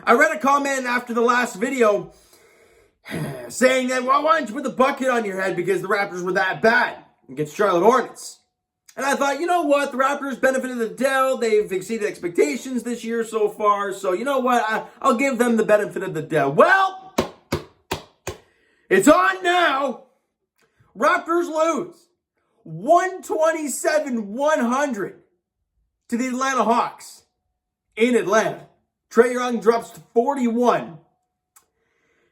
I read a comment after the last video saying that, well, why don't you put the bucket on your head because the Raptors were that bad against Charlotte Hornets? And I thought, you know what? The Raptors benefited the doubt. They've exceeded expectations this year so far. So, you know what? I'll give them the benefit of the doubt. Well, it's on now. Raptors lose 127-100 to the Atlanta Hawks in Atlanta. Trae Young drops to 41.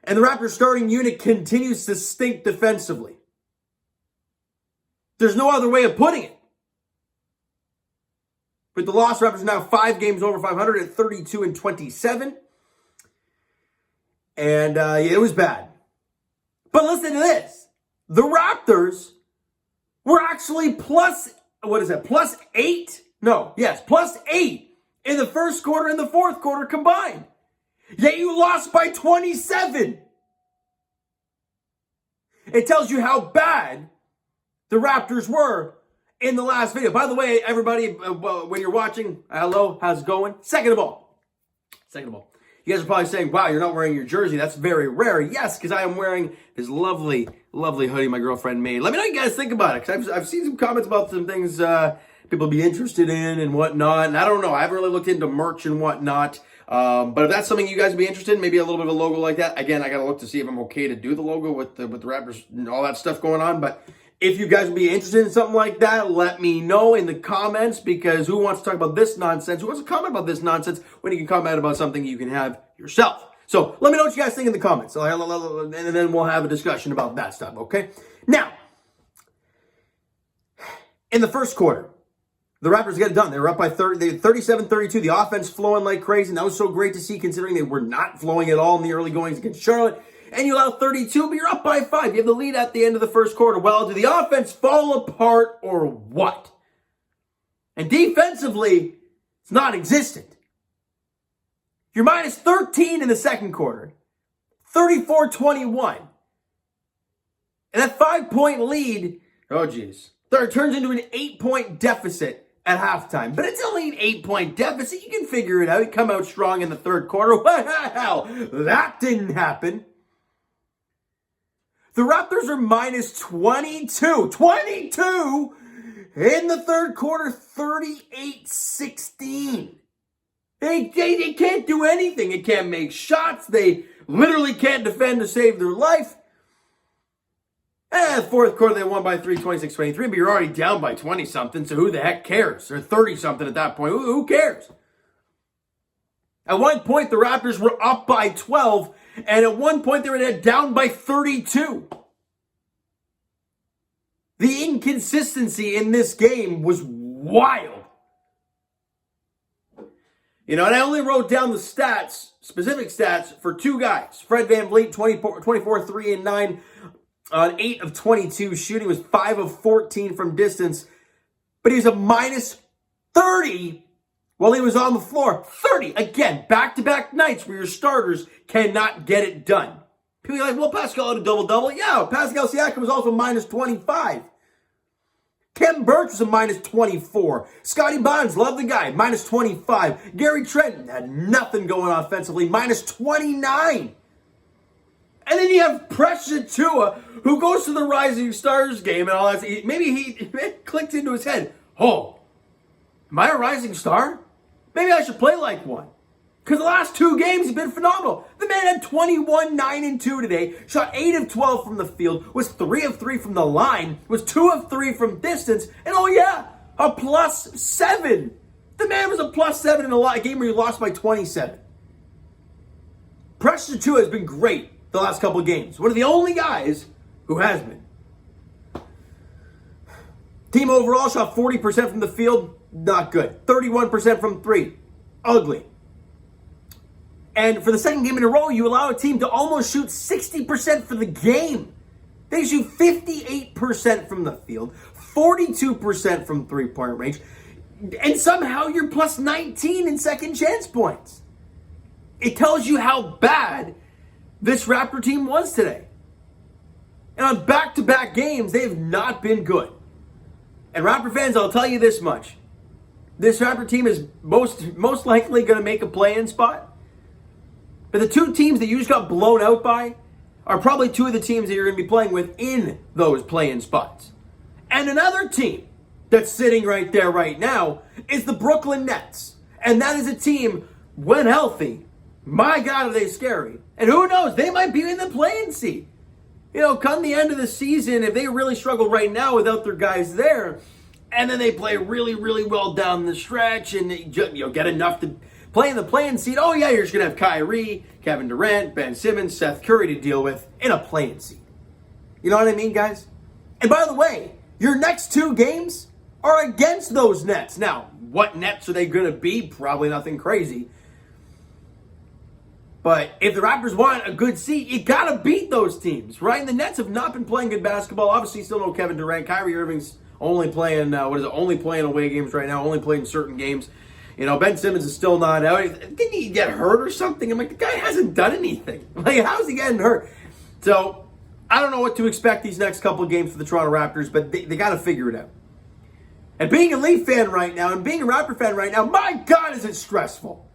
And the Raptors starting unit continues to stink defensively. There's no other way of putting it. With the loss, Raptors are now 5 games over 500 at 32-27. And it was bad. But listen to this. The Raptors were actually plus 8? No, yes, plus 8 in the first quarter and the fourth quarter combined. Yet you lost by 27. It tells you how bad the Raptors were in the last video. By the way, everybody, when you're watching, hello, how's it going? Second of all, you guys are probably saying, wow, you're not wearing your jersey. That's very rare. Yes, because I am wearing this lovely, lovely hoodie my girlfriend made. Let me know what you guys think about it, because I've seen some comments about some things people be interested in and whatnot. And I don't know. I haven't really looked into merch and whatnot. But if that's something you guys would be interested in, maybe a little bit of a logo like that. Again, I got to look to see if I'm okay to do the logo with the Raptors and all that stuff going on. But if you guys would be interested in something like that, let me know in the comments, because who wants to talk about this nonsense? Who wants to comment about this nonsense when you can comment about something you can have yourself? So let me know what you guys think in the comments, and then we'll have a discussion about that stuff, okay? Now, in the first quarter, the Raptors get it done. They were up by 37-32. The offense flowing like crazy, and that was so great to see, considering they were not flowing at all in the early goings against Charlotte. And you allow 32, but you're up by 5. You have the lead at the end of the first quarter. Well, did the offense fall apart or what? And defensively, it's non-existent. You're minus 13 in the second quarter. 34-21. And that 5-point lead, oh geez, turns into an 8-point deficit at halftime. But it's only an 8-point deficit. You can figure it out. You come out strong in the third quarter. Well, that didn't happen. The Raptors are minus 22. 22 in the third quarter, 38-16. They can't do anything. They can't make shots. They literally can't defend to save their life. And the fourth quarter, they won by 3, 26-23, but you're already down by 20-something, so who the heck cares? Or 30-something at that point. Who cares? At one point, the Raptors were up by 12, and at one point, they were down by 32. The inconsistency in this game was wild. You know, and I only wrote down the stats, specific stats, for 2 guys. Fred VanVleet, 24, 3 and 9 on 8 of 22 shooting, was 5 of 14 from distance. But he was a minus 30 while he was on the floor. 30, again, back-to-back nights where your starters cannot get it done. People are like, well, Pascal had a double-double. Yeah, Pascal Siakam was also minus 25. Kevin Burch was a minus 24. Scotty Barnes, love the guy, minus 25. Gary Trent had nothing going offensively, minus 29. And then you have Precious Achiuwa, who goes to the Rising Stars game and all that. Maybe it clicked into his head, oh, am I a rising star? Maybe I should play like one. Because the last 2 games have been phenomenal. The man had 21, 9, and 2 today. Shot 8 of 12 from the field. Was 3 of 3 from the line. Was 2 of 3 from distance. And oh yeah, a plus 7. The man was a plus 7 in a game where he lost by 27. Precious Achiuwa has been great the last couple of games. One of the only guys who has been. Team overall shot 40% from the field. Not good. 31% from 3. Ugly. And for the second game in a row, you allow a team to almost shoot 60% for the game. They shoot 58% from the field, 42% from three-point range, and somehow you're plus 19 in second chance points. It tells you how bad this Raptor team was today. And on back-to-back games, they have not been good. And Raptor fans, I'll tell you this much. This Raptor team is most likely going to make a play-in spot. But the two teams that you just got blown out by are probably two of the teams that you're going to be playing with in those play-in spots. And another team that's sitting right there right now is the Brooklyn Nets. And that is a team, when healthy, my God, are they scary. And who knows, they might be in the play-in seed. You know, come the end of the season, if they really struggle right now without their guys there, and then they play really, really well down the stretch and get enough to play in the play-in seed, oh yeah, you're just going to have Kyrie, Kevin Durant, Ben Simmons, Seth Curry to deal with in a play-in seed. You know what I mean, guys? And by the way, your next two games are against those Nets. Now, what Nets are they going to be? Probably nothing crazy. But if the Raptors want a good seed, you got to beat those teams, right? And the Nets have not been playing good basketball. Obviously, still no Kevin Durant. Kyrie Irving's only playing, only playing away games right now, only playing certain games. You know, Ben Simmons is still not out. Didn't he get hurt or something? I'm like, the guy hasn't done anything. Like, how's he getting hurt? So, I don't know what to expect these next couple of games for the Toronto Raptors, but they got to figure it out. And being a Leaf fan right now and being a Raptor fan right now, my God, is it stressful.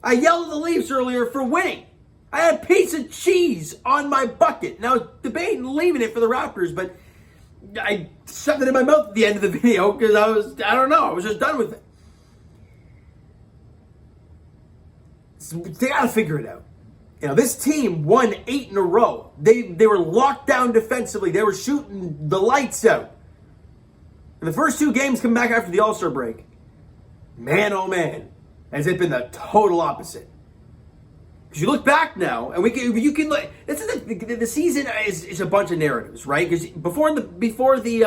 I yelled at the Leafs earlier for winning. I had a piece of cheese on my bucket. And I was debating leaving it for the Raptors, but I shoved it in my mouth at the end of the video because I was just done with it. So they got to figure it out. You know, this team won 8 in a row. They were locked down defensively. They were shooting the lights out. And the first 2 games come back after the All-Star break. Man, oh man, has it been the total opposite. Because you look back now, and you can look. This is the season is a bunch of narratives, right? Because before the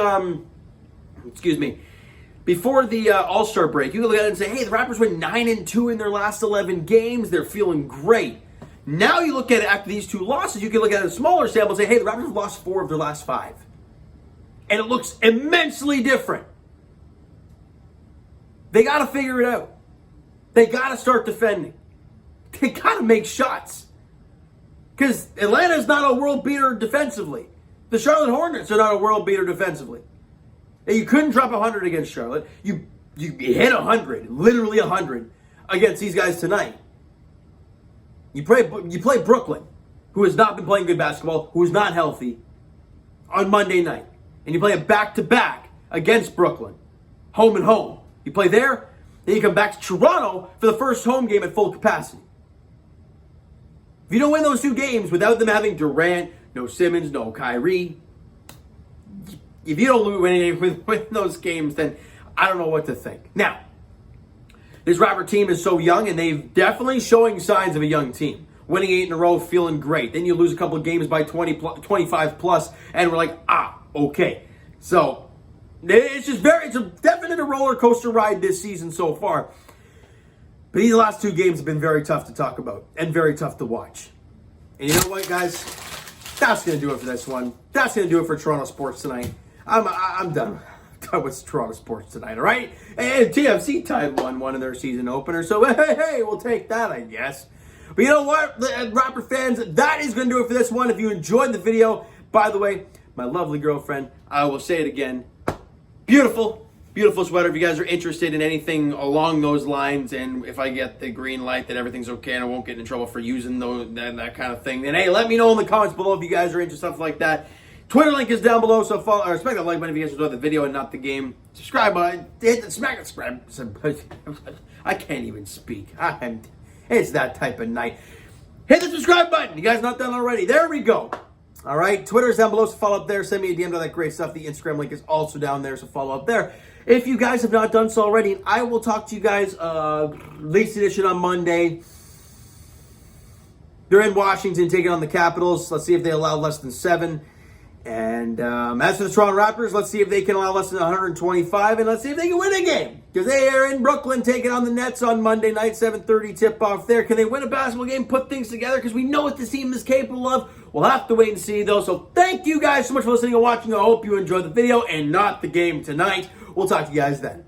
All-Star break, you can look at it and say, hey, the Raptors went 9-2 in their last 11 games. They're feeling great. Now you look at it after these 2 losses, you can look at a smaller sample and say, hey, the Raptors have lost 4 of their last 5. And it looks immensely different. They got to figure it out. They got to start defending. They got to make shots. Because Atlanta's not a world beater defensively. The Charlotte Hornets are not a world beater defensively. And you couldn't drop 100 against Charlotte. You hit 100, literally 100, against these guys tonight. You play Brooklyn, who has not been playing good basketball, who is not healthy, on Monday night. And you play a back-to-back against Brooklyn, home and home. You play there, then you come back to Toronto for the first home game at full capacity. If you don't win those 2 games without them having Durant, no Simmons, no Kyrie, if you don't win anything with those games, then I don't know what to think. Now, this Raptor team is so young, and they've definitely showing signs of a young team. Winning 8 in a row, feeling great. Then you lose a couple of games by 25 plus, and we're like, okay. So, it's a definite roller coaster ride this season so far. But these last 2 games have been very tough to talk about and very tough to watch. And you know what, guys? That's going to do it for this one. That's going to do it for Toronto Sports tonight. I'm done. Done with Toronto Sports tonight, all right? And TFC tied 1-1 in their season opener. So, hey, we'll take that, I guess. But you know what, Raptor fans? That is going to do it for this one. If you enjoyed the video, by the way, my lovely girlfriend, I will say it again, beautiful, beautiful sweater. If you guys are interested in anything along those lines, and if I get the green light that everything's okay and I won't get in trouble for using that kind of thing, then hey, let me know in the comments below if you guys are into stuff like that. Twitter link is down below, so follow or smack that like button if you guys enjoyed the video and not the game. Subscribe button, hit the smack it, subscribe. I can't even speak. It's that type of night. Hit the subscribe button. You guys not done already? There we go. All right, Twitter's down below, so follow up there. Send me a DM to all that great stuff. The Instagram link is also down there, so follow up there. If you guys have not done so already, I will talk to you guys Leafs edition on Monday. They're in Washington taking on the Capitals. Let's see if they allow less than 7. And as for the Toronto Raptors, let's see if they can allow less than 125, and let's see if they can win a game. Because they are in Brooklyn taking on the Nets on Monday night, 7:30 tip-off there. Can they win a basketball game, put things together? Because we know what this team is capable of. We'll have to wait and see, though. So thank you guys so much for listening and watching. I hope you enjoyed the video and not the game tonight. We'll talk to you guys then.